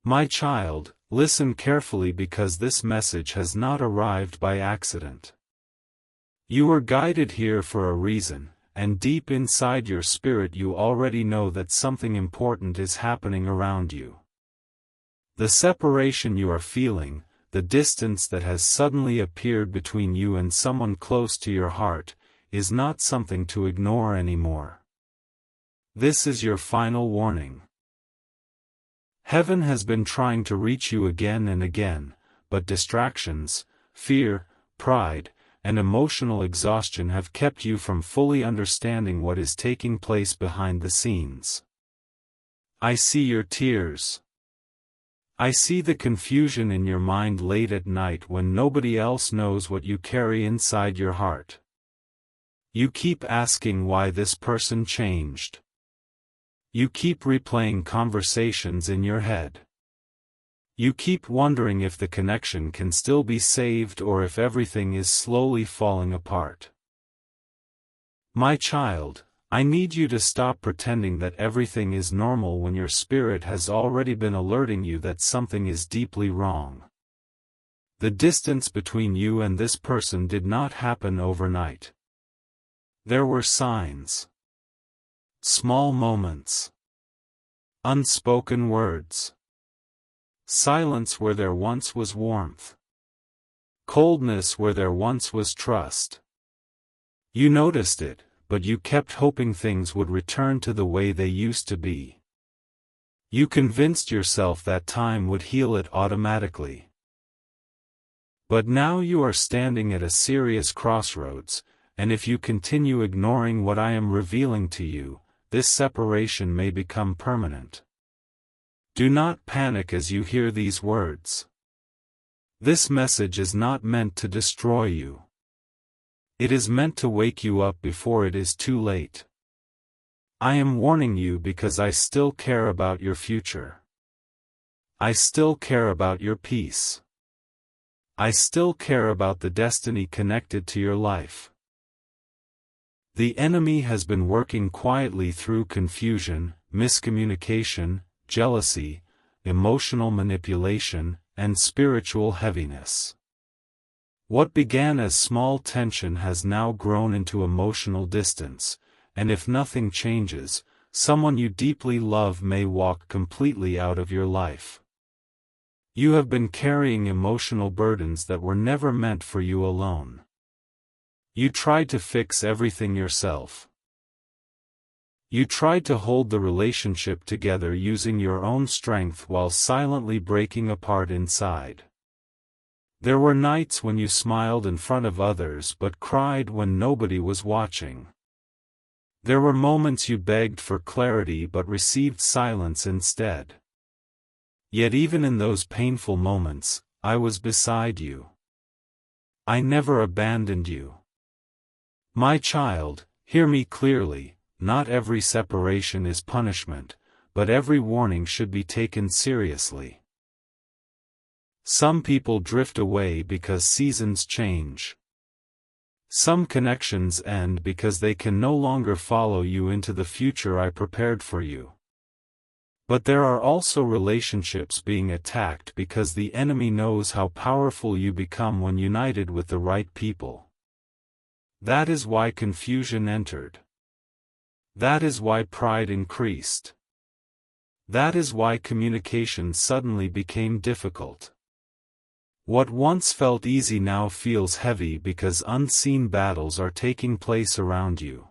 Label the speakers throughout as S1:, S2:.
S1: My child, listen carefully because this message has not arrived by accident. You were guided here for a reason, and deep inside your spirit you already know that something important is happening around you. The separation you are feeling, the distance that has suddenly appeared between you and someone close to your heart, is not something to ignore anymore. This is your final warning. Heaven has been trying to reach you again and again, but distractions, fear, pride, and emotional exhaustion have kept you from fully understanding what is taking place behind the scenes. I see your tears. I see the confusion in your mind late at night when nobody else knows what you carry inside your heart. You keep asking why this person changed. You keep replaying conversations in your head. You keep wondering if the connection can still be saved or if everything is slowly falling apart. My child, I need you to stop pretending that everything is normal when your spirit has already been alerting you that something is deeply wrong. The distance between you and this person did not happen overnight. There were signs. Small moments. Unspoken words. Silence where there once was warmth. Coldness where there once was trust. You noticed it, but you kept hoping things would return to the way they used to be. You convinced yourself that time would heal it automatically. But now you are standing at a serious crossroads, and if you continue ignoring what I am revealing to you, this separation may become permanent. Do not panic as you hear these words. This message is not meant to destroy you. It is meant to wake you up before it is too late. I am warning you because I still care about your future. I still care about your peace. I still care about the destiny connected to your life. The enemy has been working quietly through confusion, miscommunication, jealousy, emotional manipulation, and spiritual heaviness. What began as small tension has now grown into emotional distance, and if nothing changes, someone you deeply love may walk completely out of your life. You have been carrying emotional burdens that were never meant for you alone. You tried to fix everything yourself. You tried to hold the relationship together using your own strength while silently breaking apart inside. There were nights when you smiled in front of others but cried when nobody was watching. There were moments you begged for clarity but received silence instead. Yet even in those painful moments, I was beside you. I never abandoned you. My child, hear me clearly, not every separation is punishment, but every warning should be taken seriously. Some people drift away because seasons change. Some connections end because they can no longer follow you into the future I prepared for you. But there are also relationships being attacked because the enemy knows how powerful you become when united with the right people. That is why confusion entered. That is why pride increased. That is why communication suddenly became difficult. What once felt easy now feels heavy because unseen battles are taking place around you.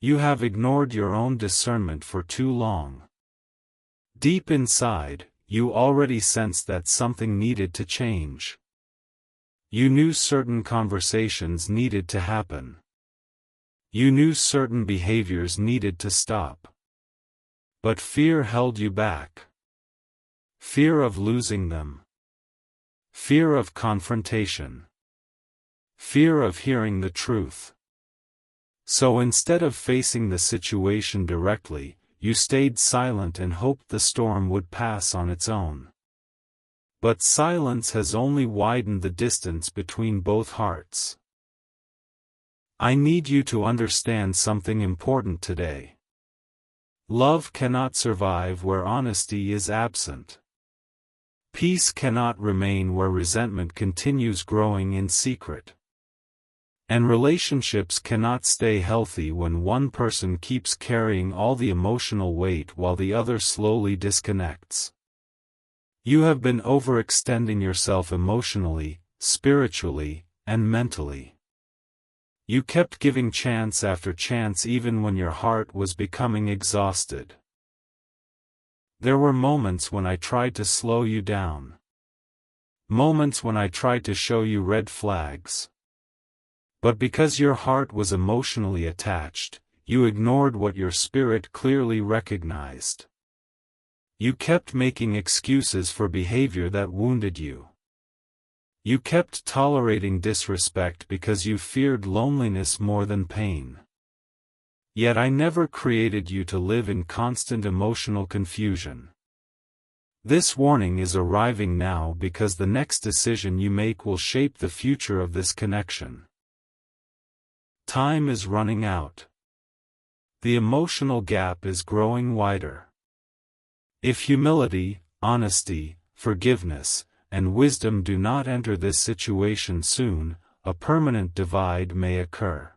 S1: You have ignored your own discernment for too long. Deep inside, you already sensed that something needed to change. You knew certain conversations needed to happen. You knew certain behaviors needed to stop. But fear held you back. Fear of losing them. Fear of confrontation. Fear of hearing the truth. So instead of facing the situation directly, you stayed silent and hoped the storm would pass on its own. But silence has only widened the distance between both hearts. I need you to understand something important today. Love cannot survive where honesty is absent. Peace cannot remain where resentment continues growing in secret. And relationships cannot stay healthy when one person keeps carrying all the emotional weight while the other slowly disconnects. You have been overextending yourself emotionally, spiritually, and mentally. You kept giving chance after chance even when your heart was becoming exhausted. There were moments when I tried to slow you down. Moments when I tried to show you red flags. But because your heart was emotionally attached, you ignored what your spirit clearly recognized. You kept making excuses for behavior that wounded you. You kept tolerating disrespect because you feared loneliness more than pain. Yet I never created you to live in constant emotional confusion. This warning is arriving now because the next decision you make will shape the future of this connection. Time is running out. The emotional gap is growing wider. If humility, honesty, forgiveness, and wisdom do not enter this situation soon, a permanent divide may occur.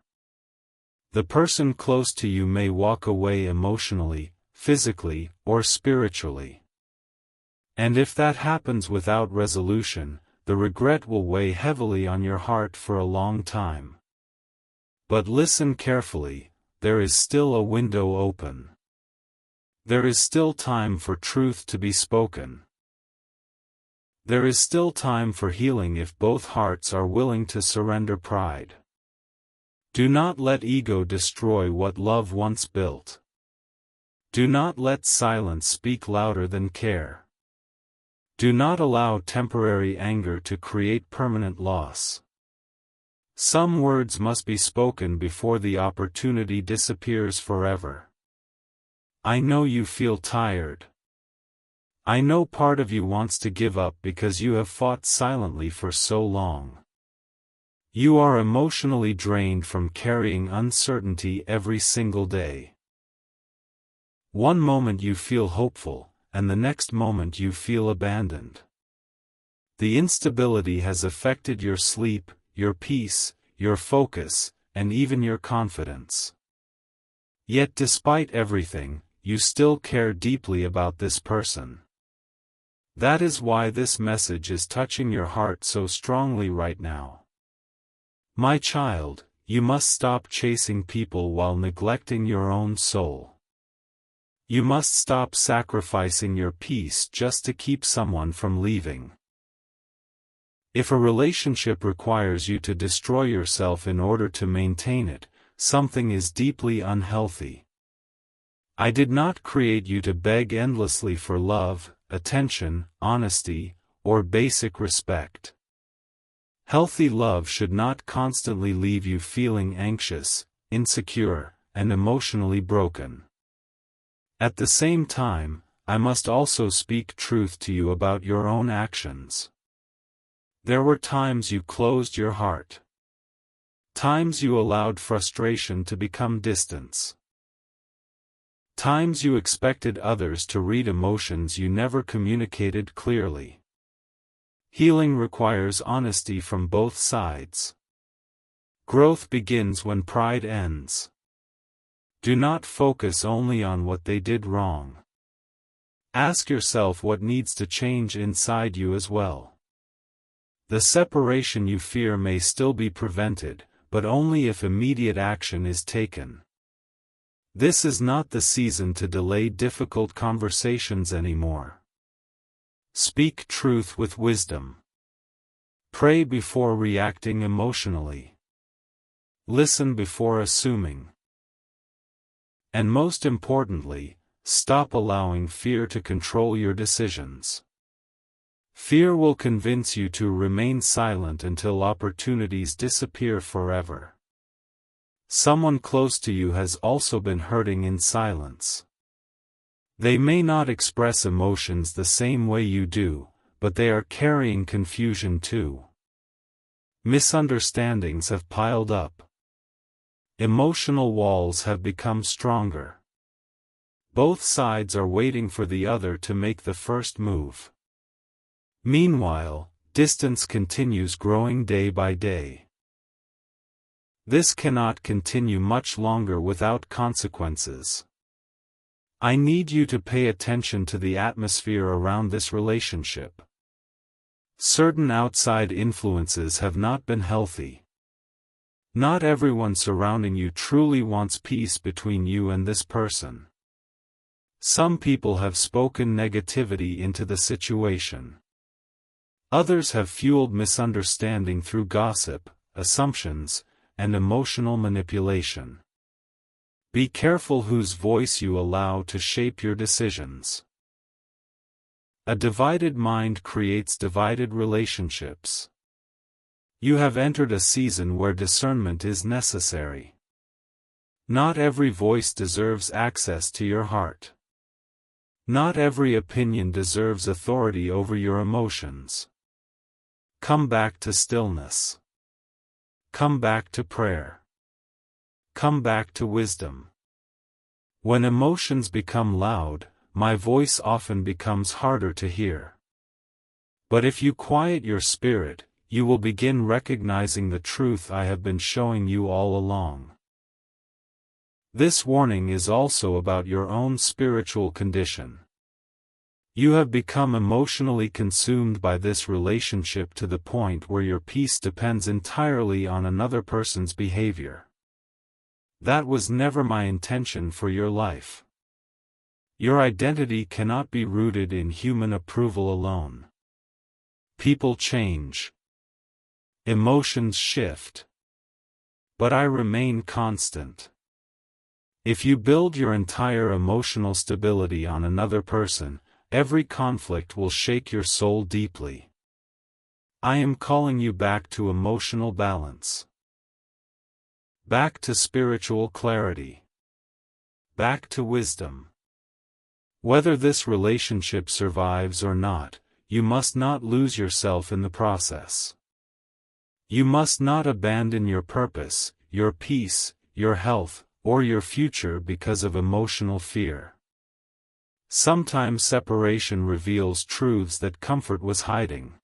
S1: The person close to you may walk away emotionally, physically, or spiritually. And if that happens without resolution, the regret will weigh heavily on your heart for a long time. But listen carefully, there is still a window open. There is still time for truth to be spoken. There is still time for healing if both hearts are willing to surrender pride. Do not let ego destroy what love once built. Do not let silence speak louder than care. Do not allow temporary anger to create permanent loss. Some words must be spoken before the opportunity disappears forever. I know you feel tired. I know part of you wants to give up because you have fought silently for so long. You are emotionally drained from carrying uncertainty every single day. One moment you feel hopeful, and the next moment you feel abandoned. The instability has affected your sleep, your peace, your focus, and even your confidence. Yet despite everything, you still care deeply about this person. That is why this message is touching your heart so strongly right now. My child, you must stop chasing people while neglecting your own soul. You must stop sacrificing your peace just to keep someone from leaving. If a relationship requires you to destroy yourself in order to maintain it, something is deeply unhealthy. I did not create you to beg endlessly for love, attention, honesty, or basic respect. Healthy love should not constantly leave you feeling anxious, insecure, and emotionally broken. At the same time, I must also speak truth to you about your own actions. There were times you closed your heart. Times you allowed frustration to become distance. Times you expected others to read emotions you never communicated clearly. Healing requires honesty from both sides. Growth begins when pride ends. Do not focus only on what they did wrong. Ask yourself what needs to change inside you as well. The separation you fear may still be prevented, but only if immediate action is taken. This is not the season to delay difficult conversations anymore. Speak truth with wisdom. Pray before reacting emotionally. Listen before assuming. And most importantly, stop allowing fear to control your decisions. Fear will convince you to remain silent until opportunities disappear forever. Someone close to you has also been hurting in silence. They may not express emotions the same way you do, but they are carrying confusion too. Misunderstandings have piled up. Emotional walls have become stronger. Both sides are waiting for the other to make the first move. Meanwhile, distance continues growing day by day. This cannot continue much longer without consequences. I need you to pay attention to the atmosphere around this relationship. Certain outside influences have not been healthy. Not everyone surrounding you truly wants peace between you and this person. Some people have spoken negativity into the situation. Others have fueled misunderstanding through gossip, assumptions, and emotional manipulation. Be careful whose voice you allow to shape your decisions. A divided mind creates divided relationships. You have entered a season where discernment is necessary. Not every voice deserves access to your heart. Not every opinion deserves authority over your emotions. Come back to stillness. Come back to prayer. Come back to wisdom. When emotions become loud, my voice often becomes harder to hear. But if you quiet your spirit, you will begin recognizing the truth I have been showing you all along. This warning is also about your own spiritual condition. You have become emotionally consumed by this relationship to the point where your peace depends entirely on another person's behavior. That was never my intention for your life. Your identity cannot be rooted in human approval alone. People change. Emotions shift. But I remain constant. If you build your entire emotional stability on another person, every conflict will shake your soul deeply. I am calling you back to emotional balance. Back to spiritual clarity. Back to wisdom. Whether this relationship survives or not, you must not lose yourself in the process. You must not abandon your purpose, your peace, your health, or your future because of emotional fear. Sometimes separation reveals truths that comfort was hiding.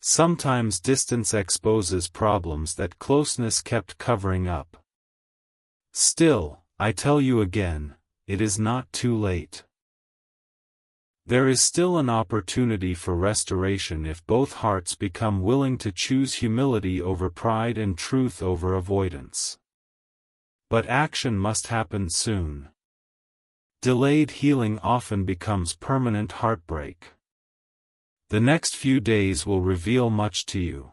S1: Sometimes distance exposes problems that closeness kept covering up. Still, I tell you again, it is not too late. There is still an opportunity for restoration if both hearts become willing to choose humility over pride and truth over avoidance. But action must happen soon. Delayed healing often becomes permanent heartbreak. The next few days will reveal much to you.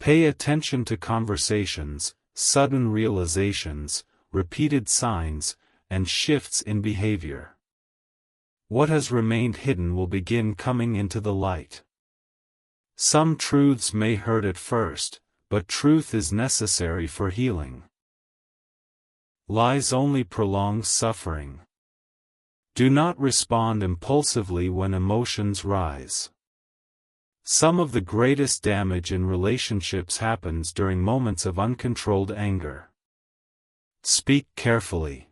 S1: Pay attention to conversations, sudden realizations, repeated signs, and shifts in behavior. What has remained hidden will begin coming into the light. Some truths may hurt at first, but truth is necessary for healing. Lies only prolong suffering. Do not respond impulsively when emotions rise. Some of the greatest damage in relationships happens during moments of uncontrolled anger. Speak carefully.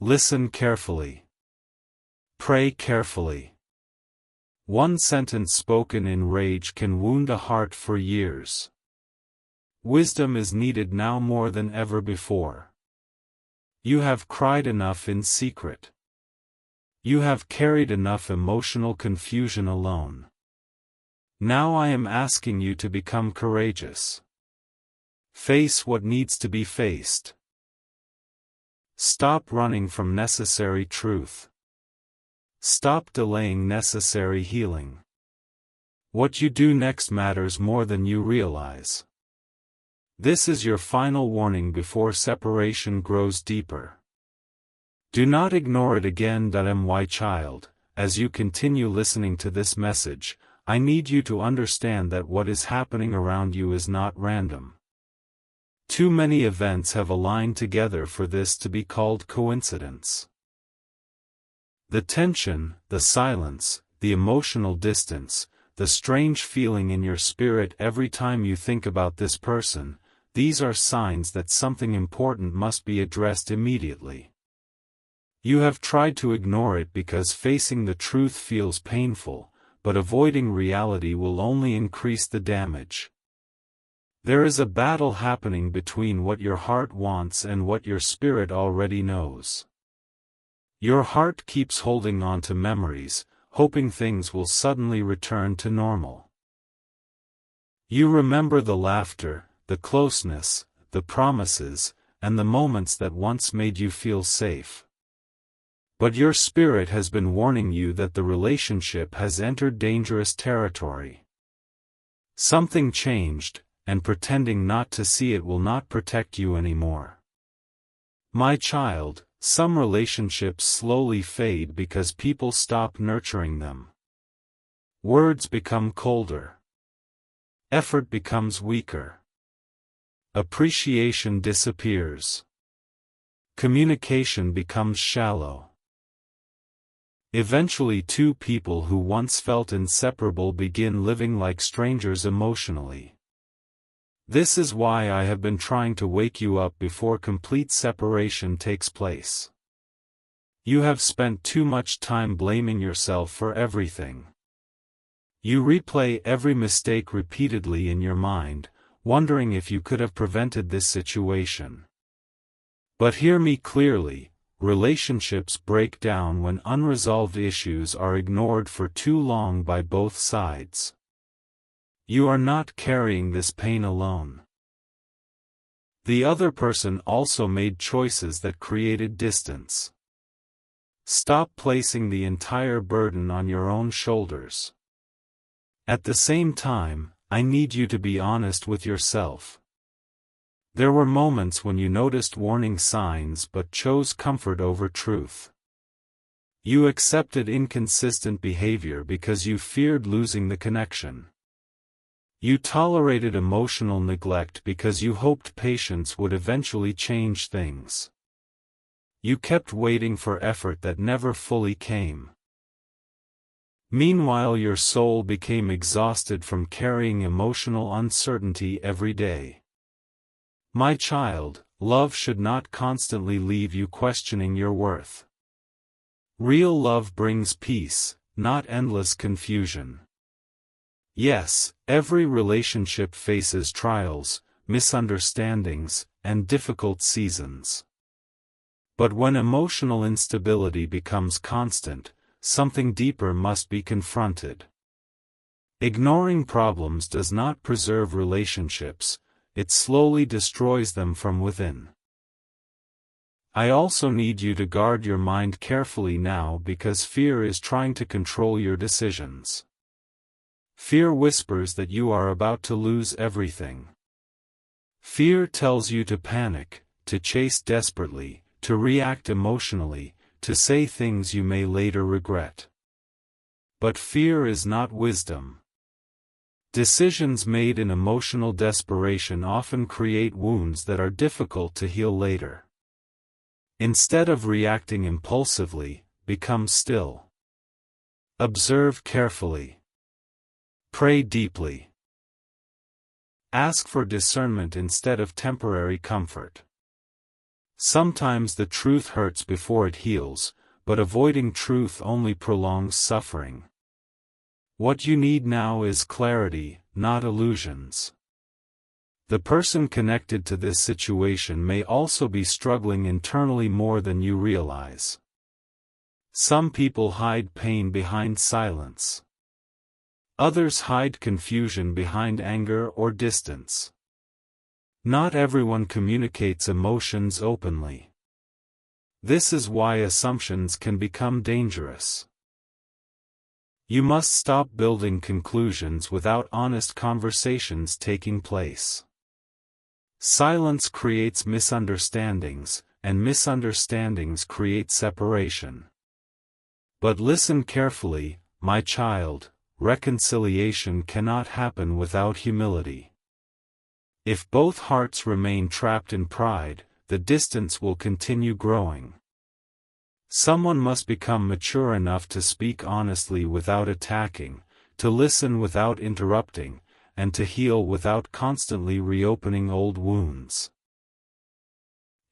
S1: Listen carefully. Pray carefully. One sentence spoken in rage can wound a heart for years. Wisdom is needed now more than ever before. You have cried enough in secret. You have carried enough emotional confusion alone. Now I am asking you to become courageous. Face what needs to be faced. Stop running from necessary truth. Stop delaying necessary healing. What you do next matters more than you realize. This is your final warning before separation grows deeper. Do not ignore it again. My child, as you continue listening to this message, I need you to understand that what is happening around you is not random. Too many events have aligned together for this to be called coincidence. The tension, the silence, the emotional distance, the strange feeling in your spirit every time you think about this person, these are signs that something important must be addressed immediately. You have tried to ignore it because facing the truth feels painful, but avoiding reality will only increase the damage. There is a battle happening between what your heart wants and what your spirit already knows. Your heart keeps holding on to memories, hoping things will suddenly return to normal. You remember the laughter, the closeness, the promises, and the moments that once made you feel safe. But your spirit has been warning you that the relationship has entered dangerous territory. Something changed, and pretending not to see it will not protect you anymore. My child, some relationships slowly fade because people stop nurturing them. Words become colder. Effort becomes weaker. Appreciation disappears. Communication becomes shallow. Eventually, two people who once felt inseparable begin living like strangers emotionally. This is why I have been trying to wake you up before complete separation takes place. You have spent too much time blaming yourself for everything. You replay every mistake repeatedly in your mind, wondering if you could have prevented this situation. But hear me clearly. Relationships break down when unresolved issues are ignored for too long by both sides. You are not carrying this pain alone. The other person also made choices that created distance. Stop placing the entire burden on your own shoulders. At the same time, I need you to be honest with yourself. There were moments when you noticed warning signs but chose comfort over truth. You accepted inconsistent behavior because you feared losing the connection. You tolerated emotional neglect because you hoped patience would eventually change things. You kept waiting for effort that never fully came. Meanwhile, your soul became exhausted from carrying emotional uncertainty every day. My child, love should not constantly leave you questioning your worth. Real love brings peace, not endless confusion. Yes, every relationship faces trials, misunderstandings, and difficult seasons. But when emotional instability becomes constant, something deeper must be confronted. Ignoring problems does not preserve relationships. It slowly destroys them from within. I also need you to guard your mind carefully now because fear is trying to control your decisions. Fear whispers that you are about to lose everything. Fear tells you to panic, to chase desperately, to react emotionally, to say things you may later regret. But fear is not wisdom. Decisions made in emotional desperation often create wounds that are difficult to heal later. Instead of reacting impulsively, become still. Observe carefully. Pray deeply. Ask for discernment instead of temporary comfort. Sometimes the truth hurts before it heals, but avoiding truth only prolongs suffering. What you need now is clarity, not illusions. The person connected to this situation may also be struggling internally more than you realize. Some people hide pain behind silence. Others hide confusion behind anger or distance. Not everyone communicates emotions openly. This is why assumptions can become dangerous. You must stop building conclusions without honest conversations taking place. Silence creates misunderstandings, and misunderstandings create separation. But listen carefully, my child, reconciliation cannot happen without humility. If both hearts remain trapped in pride, the distance will continue growing. Someone must become mature enough to speak honestly without attacking, to listen without interrupting, and to heal without constantly reopening old wounds.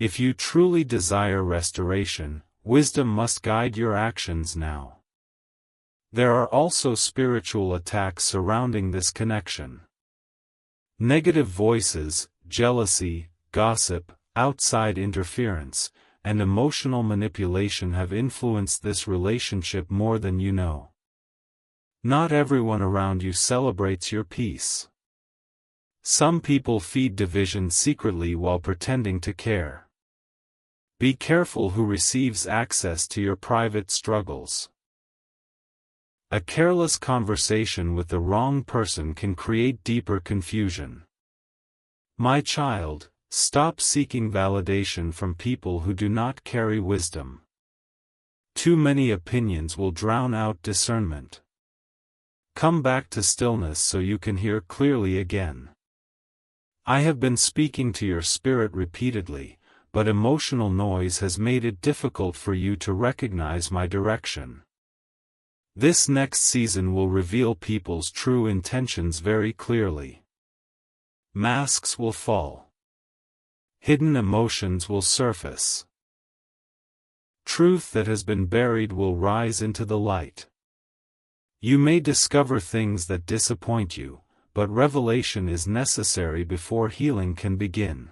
S1: If you truly desire restoration, wisdom must guide your actions now. There are also spiritual attacks surrounding this connection. Negative voices, jealousy, gossip, outside interference, and emotional manipulation have influenced this relationship more than you know. Not everyone around you celebrates your peace. Some people feed division secretly while pretending to care. Be careful who receives access to your private struggles. A careless conversation with the wrong person can create deeper confusion. My child, stop seeking validation from people who do not carry wisdom. Too many opinions will drown out discernment. Come back to stillness so you can hear clearly again. I have been speaking to your spirit repeatedly, but emotional noise has made it difficult for you to recognize my direction. This next season will reveal people's true intentions very clearly. Masks will fall. Hidden emotions will surface. Truth that has been buried will rise into the light. You may discover things that disappoint you, but revelation is necessary before healing can begin.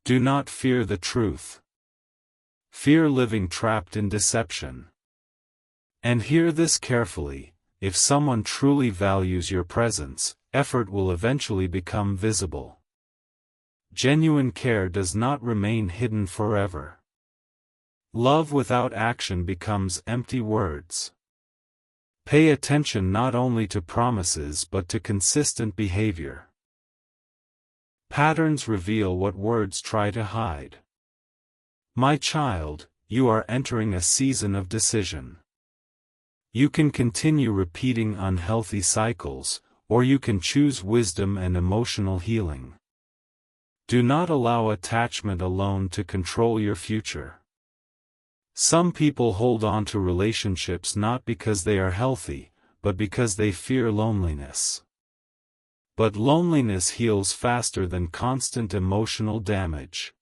S1: Do not fear the truth. Fear living trapped in deception. And hear this carefully, if someone truly values your presence, effort will eventually become visible. Genuine care does not remain hidden forever. Love without action becomes empty words. Pay attention not only to promises but to consistent behavior. Patterns reveal what words try to hide. My child, you are entering a season of decision. You can continue repeating unhealthy cycles, or you can choose wisdom and emotional healing. Do not allow attachment alone to control your future. Some people hold on to relationships not because they are healthy, but because they fear loneliness. But loneliness heals faster than constant emotional damage.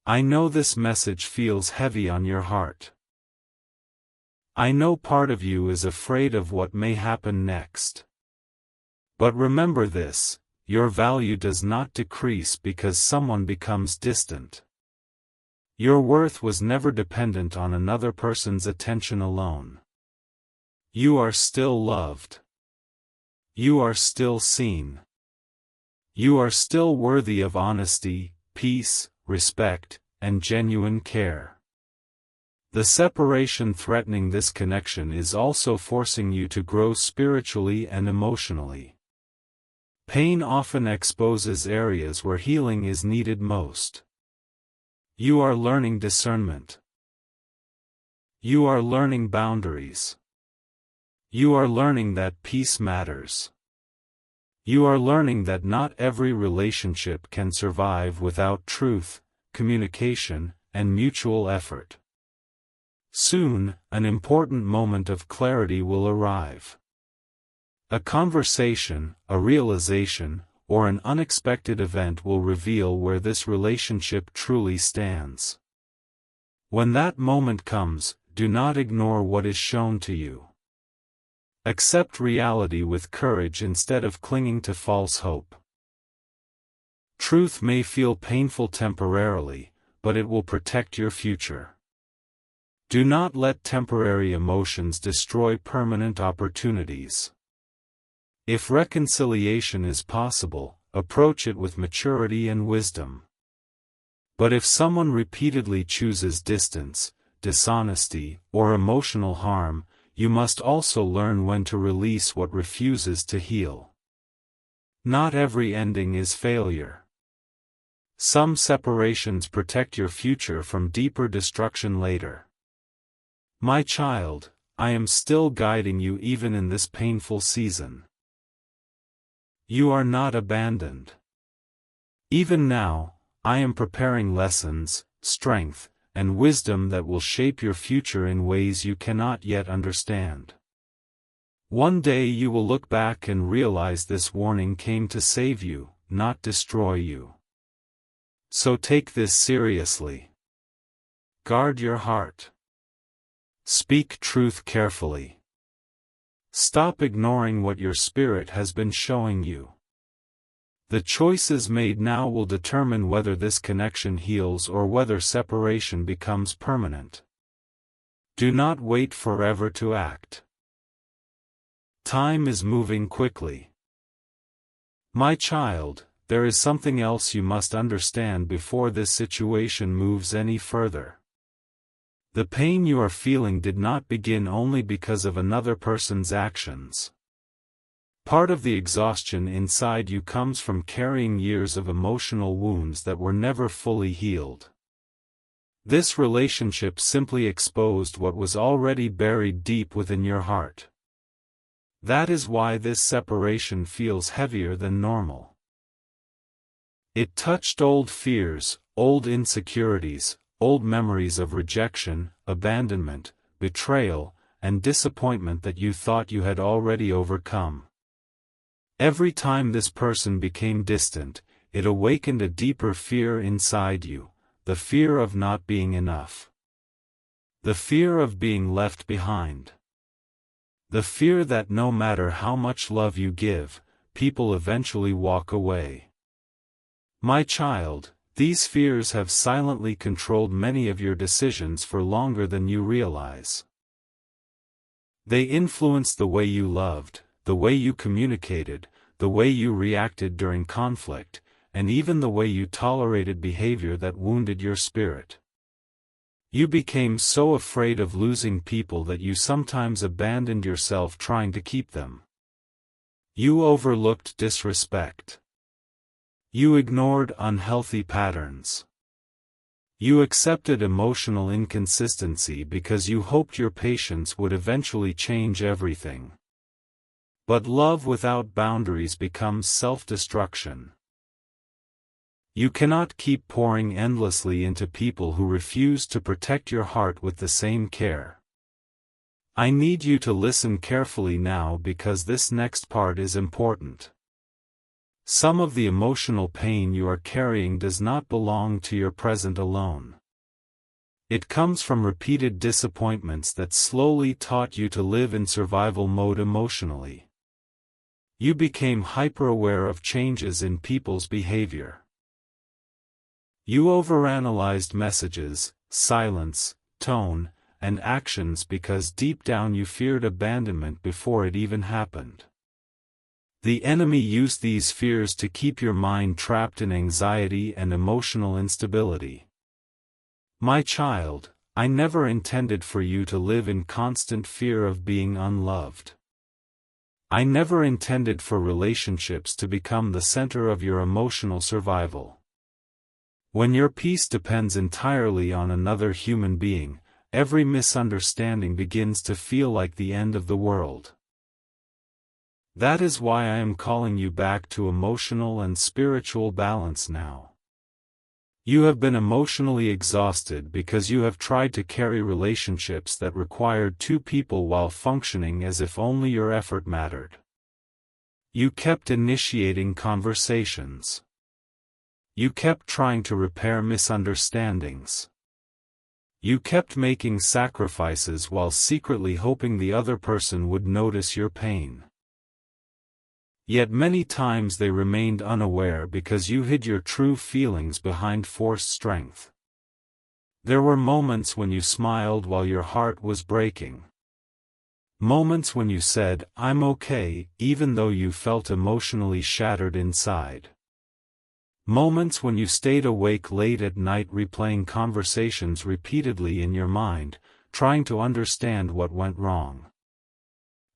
S1: I know this message feels heavy on your heart. I know part of you is afraid of what may happen next. But remember this, your value does not decrease because someone becomes distant. Your worth was never dependent on another person's attention alone. You are still loved. You are still seen. You are still worthy of honesty, peace, respect, and genuine care. The separation threatening this connection is also forcing you to grow spiritually and emotionally. Pain often exposes areas where healing is needed most. You are learning discernment. You are learning boundaries. You are learning that peace matters. You are learning that not every relationship can survive without truth, communication, and mutual effort. Soon, an important moment of clarity will arrive. A conversation, a realization, or an unexpected event will reveal where this relationship truly stands. When that moment comes, do not ignore what is shown to you. Accept reality with courage instead of clinging to false hope. Truth may feel painful temporarily, but it will protect your future. Do not let temporary emotions destroy permanent opportunities. If reconciliation is possible, approach it with maturity and wisdom. But if someone repeatedly chooses distance, dishonesty, or emotional harm, you must also learn when to release what refuses to heal. Not every ending is failure. Some separations protect your future from deeper destruction later. My child, I am still guiding you even in this painful season. You are not abandoned. Even now, I am preparing lessons, strength, and wisdom that will shape your future in ways you cannot yet understand. One day you will look back and realize this warning came to save you, not destroy you. So take this seriously. Guard your heart. Speak truth carefully. Stop ignoring what your spirit has been showing you. The choices made now will determine whether this connection heals or whether separation becomes permanent. Do not wait forever to act. Time is moving quickly. My child, there is something else you must understand before this situation moves any further. The pain you are feeling did not begin only because of another person's actions. Part of the exhaustion inside you comes from carrying years of emotional wounds that were never fully healed. This relationship simply exposed what was already buried deep within your heart. That is why this separation feels heavier than normal. It touched old fears, old insecurities, old memories of rejection, abandonment, betrayal, and disappointment that you thought you had already overcome. Every time this person became distant, it awakened a deeper fear inside you, the fear of not being enough. The fear of being left behind. The fear that no matter how much love you give, people eventually walk away. My child, these fears have silently controlled many of your decisions for longer than you realize. They influenced the way you loved, the way you communicated, the way you reacted during conflict, and even the way you tolerated behavior that wounded your spirit. You became so afraid of losing people that you sometimes abandoned yourself trying to keep them. You overlooked disrespect. You ignored unhealthy patterns. You accepted emotional inconsistency because you hoped your patience would eventually change everything. But love without boundaries becomes self-destruction. You cannot keep pouring endlessly into people who refuse to protect your heart with the same care. I need you to listen carefully now because this next part is important. Some of the emotional pain you are carrying does not belong to your present alone. It comes from repeated disappointments that slowly taught you to live in survival mode emotionally. You became hyper-aware of changes in people's behavior. You overanalyzed messages, silence, tone, and actions because deep down you feared abandonment before it even happened. The enemy used these fears to keep your mind trapped in anxiety and emotional instability. My child, I never intended for you to live in constant fear of being unloved. I never intended for relationships to become the center of your emotional survival. When your peace depends entirely on another human being, every misunderstanding begins to feel like the end of the world. That is why I am calling you back to emotional and spiritual balance now. You have been emotionally exhausted because you have tried to carry relationships that required two people while functioning as if only your effort mattered. You kept initiating conversations. You kept trying to repair misunderstandings. You kept making sacrifices while secretly hoping the other person would notice your pain. Yet many times they remained unaware because you hid your true feelings behind forced strength. There were moments when you smiled while your heart was breaking. Moments when you said, "I'm okay," even though you felt emotionally shattered inside. Moments when you stayed awake late at night replaying conversations repeatedly in your mind, trying to understand what went wrong.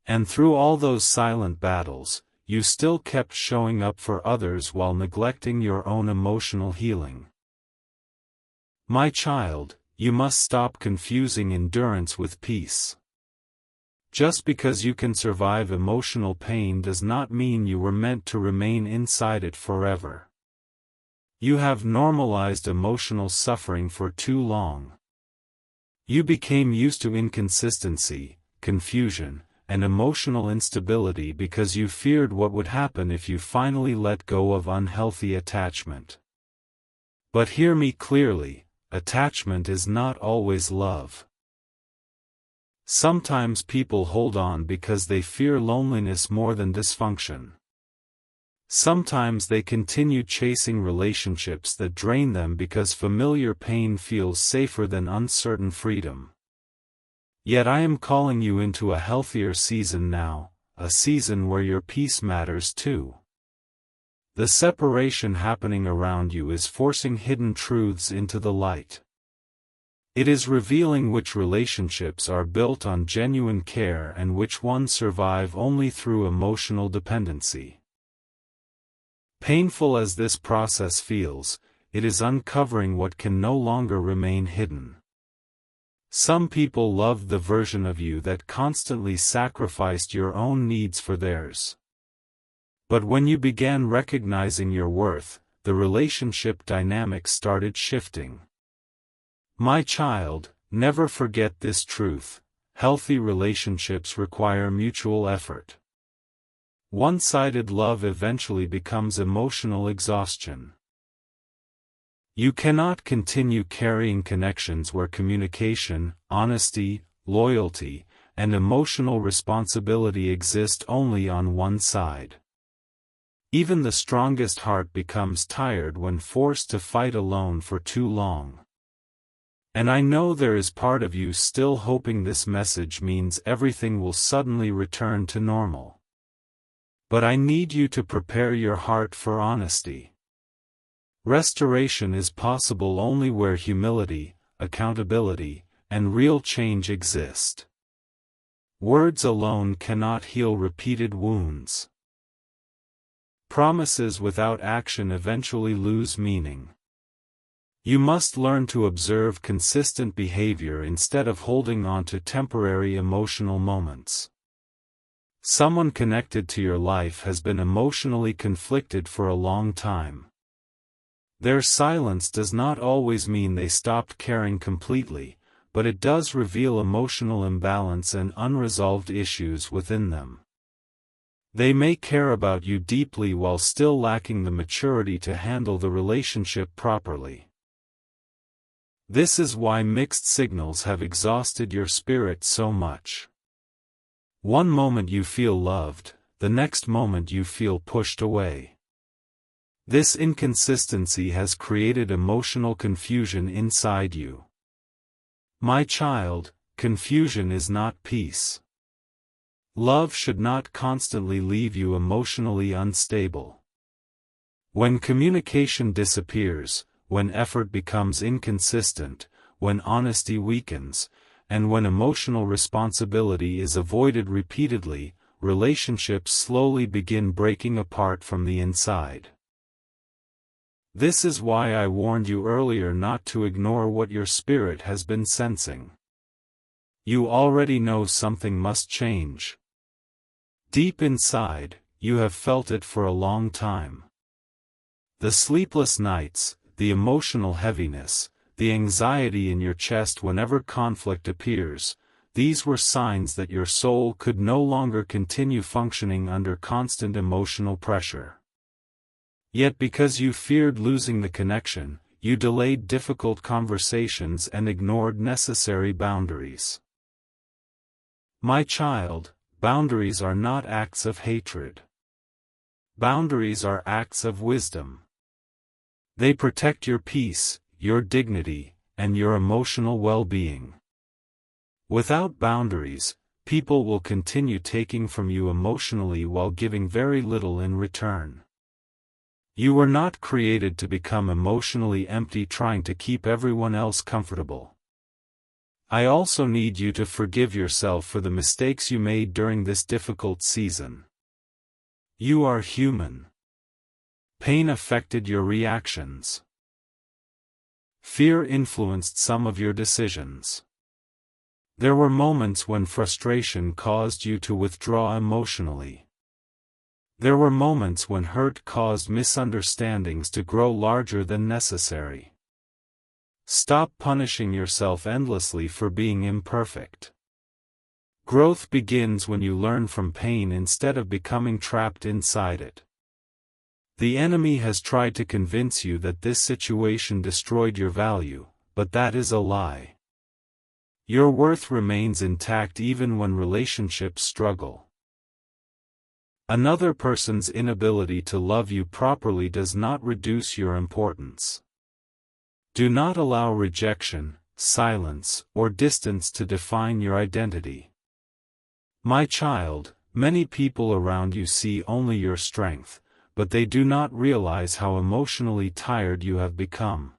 S1: And through all those silent battles, you still kept showing up for others while neglecting your own emotional healing. My child, you must stop confusing endurance with peace. Just because you can survive emotional pain does not mean you were meant to remain inside it forever. You have normalized emotional suffering for too long. You became used to inconsistency, confusion, and emotional instability because you feared what would happen if you finally let go of unhealthy attachment. But hear me clearly, attachment is not always love. Sometimes people hold on because they fear loneliness more than dysfunction. Sometimes they continue chasing relationships that drain them because familiar pain feels safer than uncertain freedom. Yet I am calling you into a healthier season now, a season where your peace matters too. The separation happening around you is forcing hidden truths into the light. It is revealing which relationships are built on genuine care and which ones survive only through emotional dependency. Painful as this process feels, it is uncovering what can no longer remain hidden. Some people loved the version of you that constantly sacrificed your own needs for theirs. But when you began recognizing your worth, the relationship dynamics started shifting. My child, never forget this truth: healthy relationships require mutual effort. One-sided love eventually becomes emotional exhaustion. You cannot continue carrying connections where communication, honesty, loyalty, and emotional responsibility exist only on one side. Even the strongest heart becomes tired when forced to fight alone for too long. And I know there is part of you still hoping this message means everything will suddenly return to normal. But I need you to prepare your heart for honesty. Restoration is possible only where humility, accountability, and real change exist. Words alone cannot heal repeated wounds. Promises without action eventually lose meaning. You must learn to observe consistent behavior instead of holding on to temporary emotional moments. Someone connected to your life has been emotionally conflicted for a long time. Their silence does not always mean they stopped caring completely, but it does reveal emotional imbalance and unresolved issues within them. They may care about you deeply while still lacking the maturity to handle the relationship properly. This is why mixed signals have exhausted your spirit so much. One moment you feel loved, the next moment you feel pushed away. This inconsistency has created emotional confusion inside you. My child, confusion is not peace. Love should not constantly leave you emotionally unstable. When communication disappears, when effort becomes inconsistent, when honesty weakens, and when emotional responsibility is avoided repeatedly, relationships slowly begin breaking apart from the inside. This is why I warned you earlier not to ignore what your spirit has been sensing. You already know something must change. Deep inside, you have felt it for a long time. The sleepless nights, the emotional heaviness, the anxiety in your chest whenever conflict appears, these were signs that your soul could no longer continue functioning under constant emotional pressure. Yet because you feared losing the connection, you delayed difficult conversations and ignored necessary boundaries. My child, boundaries are not acts of hatred. Boundaries are acts of wisdom. They protect your peace, your dignity, and your emotional well-being. Without boundaries, people will continue taking from you emotionally while giving very little in return. You were not created to become emotionally empty trying to keep everyone else comfortable. I also need you to forgive yourself for the mistakes you made during this difficult season. You are human. Pain affected your reactions. Fear influenced some of your decisions. There were moments when frustration caused you to withdraw emotionally. There were moments when hurt caused misunderstandings to grow larger than necessary. Stop punishing yourself endlessly for being imperfect. Growth begins when you learn from pain instead of becoming trapped inside it. The enemy has tried to convince you that this situation destroyed your value, but that is a lie. Your worth remains intact even when relationships struggle. Another person's inability to love you properly does not reduce your importance. Do not allow rejection, silence, or distance to define your identity. My child, many people around you see only your strength, but they do not realize how emotionally tired you have become.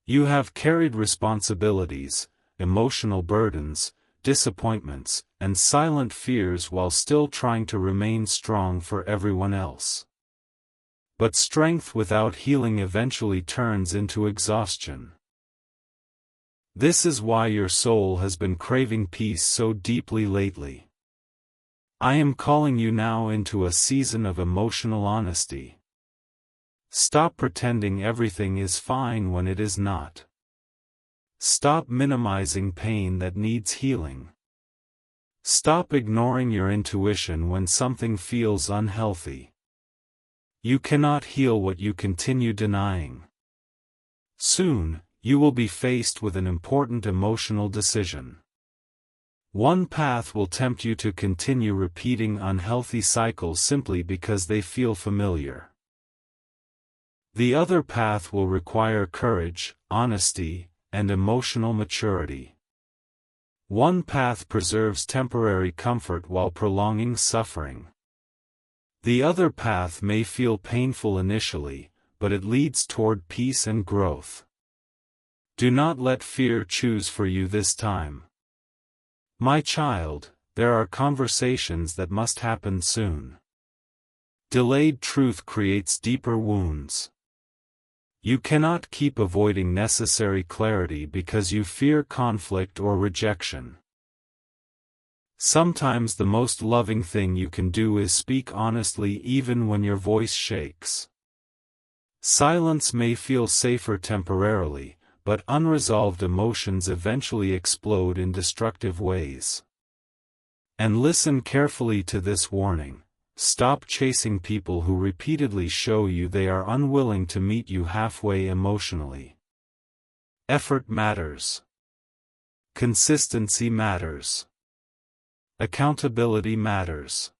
S1: You have carried responsibilities, emotional burdens, disappointments, and silent fears while still trying to remain strong for everyone else. But strength without healing eventually turns into exhaustion. This is why your soul has been craving peace so deeply lately. I am calling you now into a season of emotional honesty. Stop pretending everything is fine when it is not. Stop minimizing pain that needs healing. Stop ignoring your intuition when something feels unhealthy. You cannot heal what you continue denying. Soon, you will be faced with an important emotional decision. One path will tempt you to continue repeating unhealthy cycles simply because they feel familiar. The other path will require courage, honesty, and emotional maturity. One path preserves temporary comfort while prolonging suffering. The other path may feel painful initially, but it leads toward peace and growth. Do not let fear choose for you this time. My child, there are conversations that must happen soon. Delayed truth creates deeper wounds. You cannot keep avoiding necessary clarity because you fear conflict or rejection. Sometimes the most loving thing you can do is speak honestly even when your voice shakes. Silence may feel safer temporarily, but unresolved emotions eventually explode in destructive ways. And listen carefully to this warning. Stop chasing people who repeatedly show you they are unwilling to meet you halfway emotionally. Effort matters. Consistency matters. Accountability matters.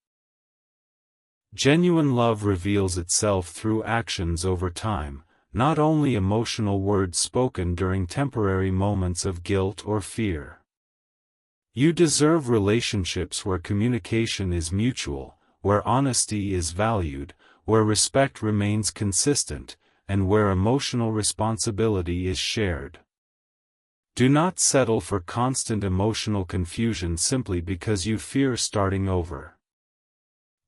S1: Genuine love reveals itself through actions over time, not only emotional words spoken during temporary moments of guilt or fear. You deserve relationships where communication is mutual, where honesty is valued, where respect remains consistent, and where emotional responsibility is shared. Do not settle for constant emotional confusion simply because you fear starting over.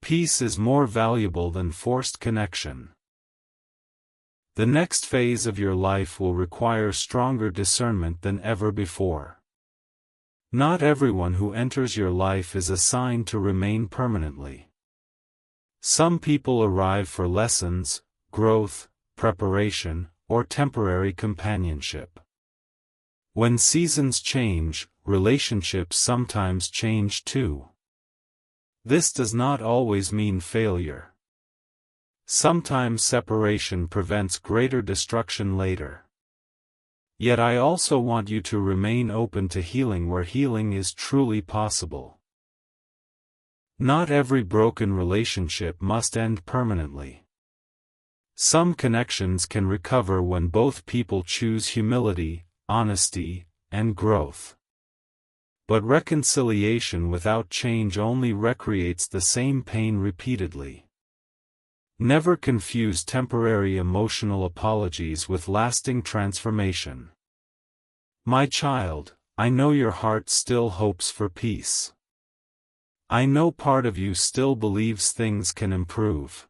S1: Peace is more valuable than forced connection. The next phase of your life will require stronger discernment than ever before. Not everyone who enters your life is assigned to remain permanently. Some people arrive for lessons, growth, preparation, or temporary companionship. When seasons change, relationships sometimes change too. This does not always mean failure. Sometimes separation prevents greater destruction later. Yet I also want you to remain open to healing where healing is truly possible. Not every broken relationship must end permanently. Some connections can recover when both people choose humility, honesty, and growth. But reconciliation without change only recreates the same pain repeatedly. Never confuse temporary emotional apologies with lasting transformation. My child, I know your heart still hopes for peace. I know part of you still believes things can improve.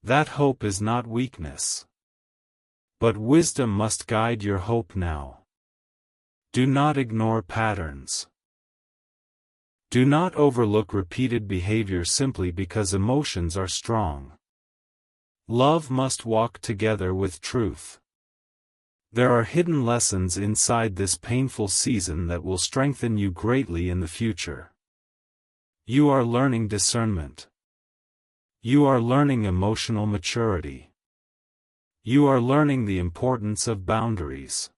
S1: That hope is not weakness. But wisdom must guide your hope now. Do not ignore patterns. Do not overlook repeated behavior simply because emotions are strong. Love must walk together with truth. There are hidden lessons inside this painful season that will strengthen you greatly in the future. You are learning discernment. You are learning emotional maturity. You are learning the importance of boundaries.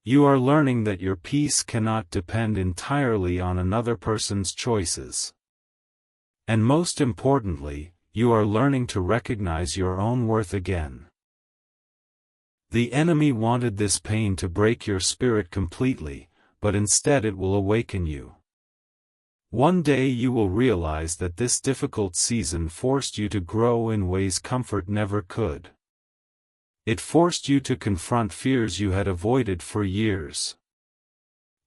S1: You are learning that your peace cannot depend entirely on another person's choices. And most importantly, you are learning to recognize your own worth again. The enemy wanted this pain to break your spirit completely, but instead it will awaken you. One day you will realize that this difficult season forced you to grow in ways comfort never could. It forced you to confront fears you had avoided for years.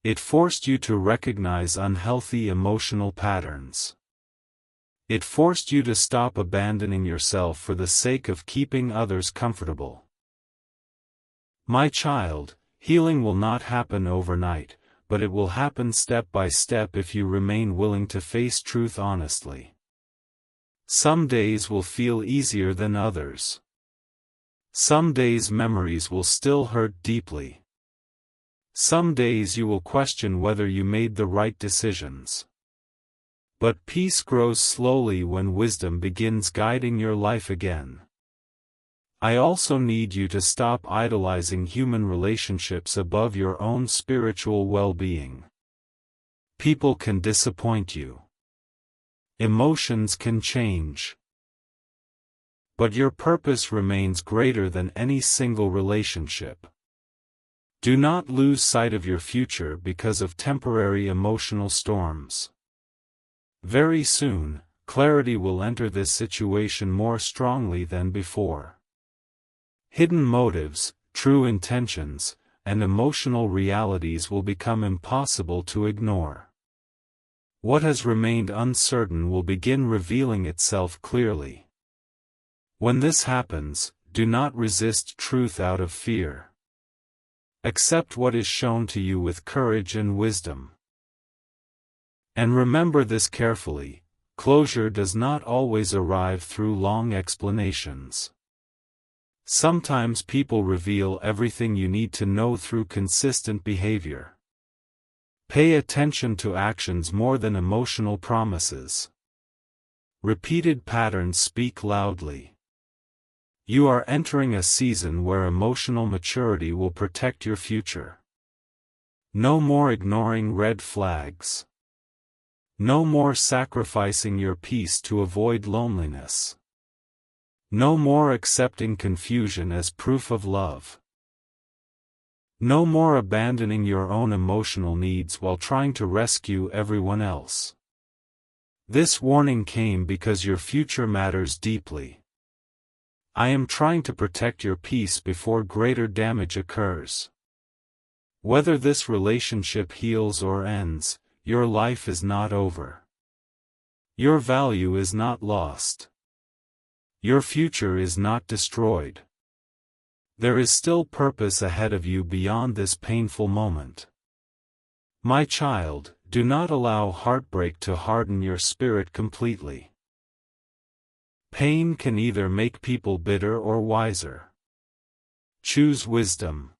S1: It forced you to recognize unhealthy emotional patterns. It forced you to stop abandoning yourself for the sake of keeping others comfortable. My child, healing will not happen overnight, but it will happen step by step if you remain willing to face truth honestly. Some days will feel easier than others. Some days memories will still hurt deeply. Some days you will question whether you made the right decisions. But peace grows slowly when wisdom begins guiding your life again. I also need you to stop idolizing human relationships above your own spiritual well-being. People can disappoint you. Emotions can change. But your purpose remains greater than any single relationship. Do not lose sight of your future because of temporary emotional storms. Very soon, clarity will enter this situation more strongly than before. Hidden motives, true intentions, and emotional realities will become impossible to ignore. What has remained uncertain will begin revealing itself clearly. When this happens, do not resist truth out of fear. Accept what is shown to you with courage and wisdom. And remember this carefully: closure does not always arrive through long explanations. Sometimes people reveal everything you need to know through consistent behavior. Pay attention to actions more than emotional promises. Repeated patterns speak loudly. You are entering a season where emotional maturity will protect your future. No more ignoring red flags. No more sacrificing your peace to avoid loneliness. No more accepting confusion as proof of love. No more abandoning your own emotional needs while trying to rescue everyone else. This warning came because your future matters deeply. I am trying to protect your peace before greater damage occurs. Whether this relationship heals or ends, your life is not over. Your value is not lost. Your future is not destroyed. There is still purpose ahead of you beyond this painful moment. My child, do not allow heartbreak to harden your spirit completely. Pain can either make people bitter or wiser. Choose wisdom.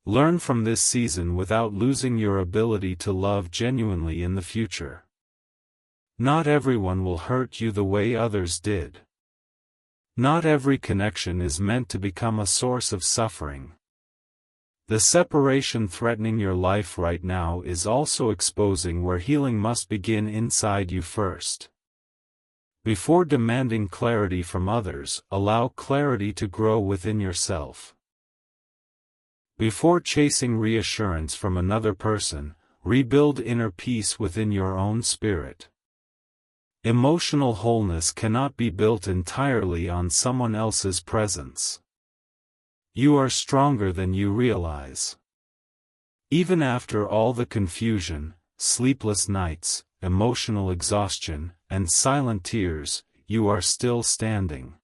S1: Learn from this season without losing your ability to love genuinely in the future. Not everyone will hurt you the way others did. Not every connection is meant to become a source of suffering. The separation threatening your life right now is also exposing where healing must begin inside you first. Before demanding clarity from others, allow clarity to grow within yourself. Before chasing reassurance from another person, rebuild inner peace within your own spirit. Emotional wholeness cannot be built entirely on someone else's presence. You are stronger than you realize. Even after all the confusion, sleepless nights, emotional exhaustion, and silent tears, you are still standing.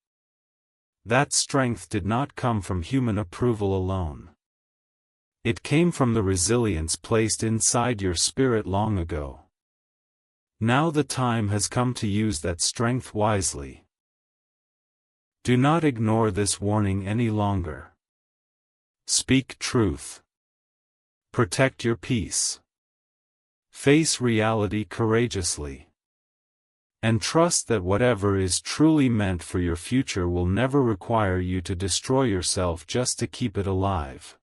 S1: That strength did not come from human approval alone. It came from the resilience placed inside your spirit long ago. Now the time has come to use that strength wisely. Do not ignore this warning any longer. Speak truth. Protect your peace. Face reality courageously. And trust that whatever is truly meant for your future will never require you to destroy yourself just to keep it alive.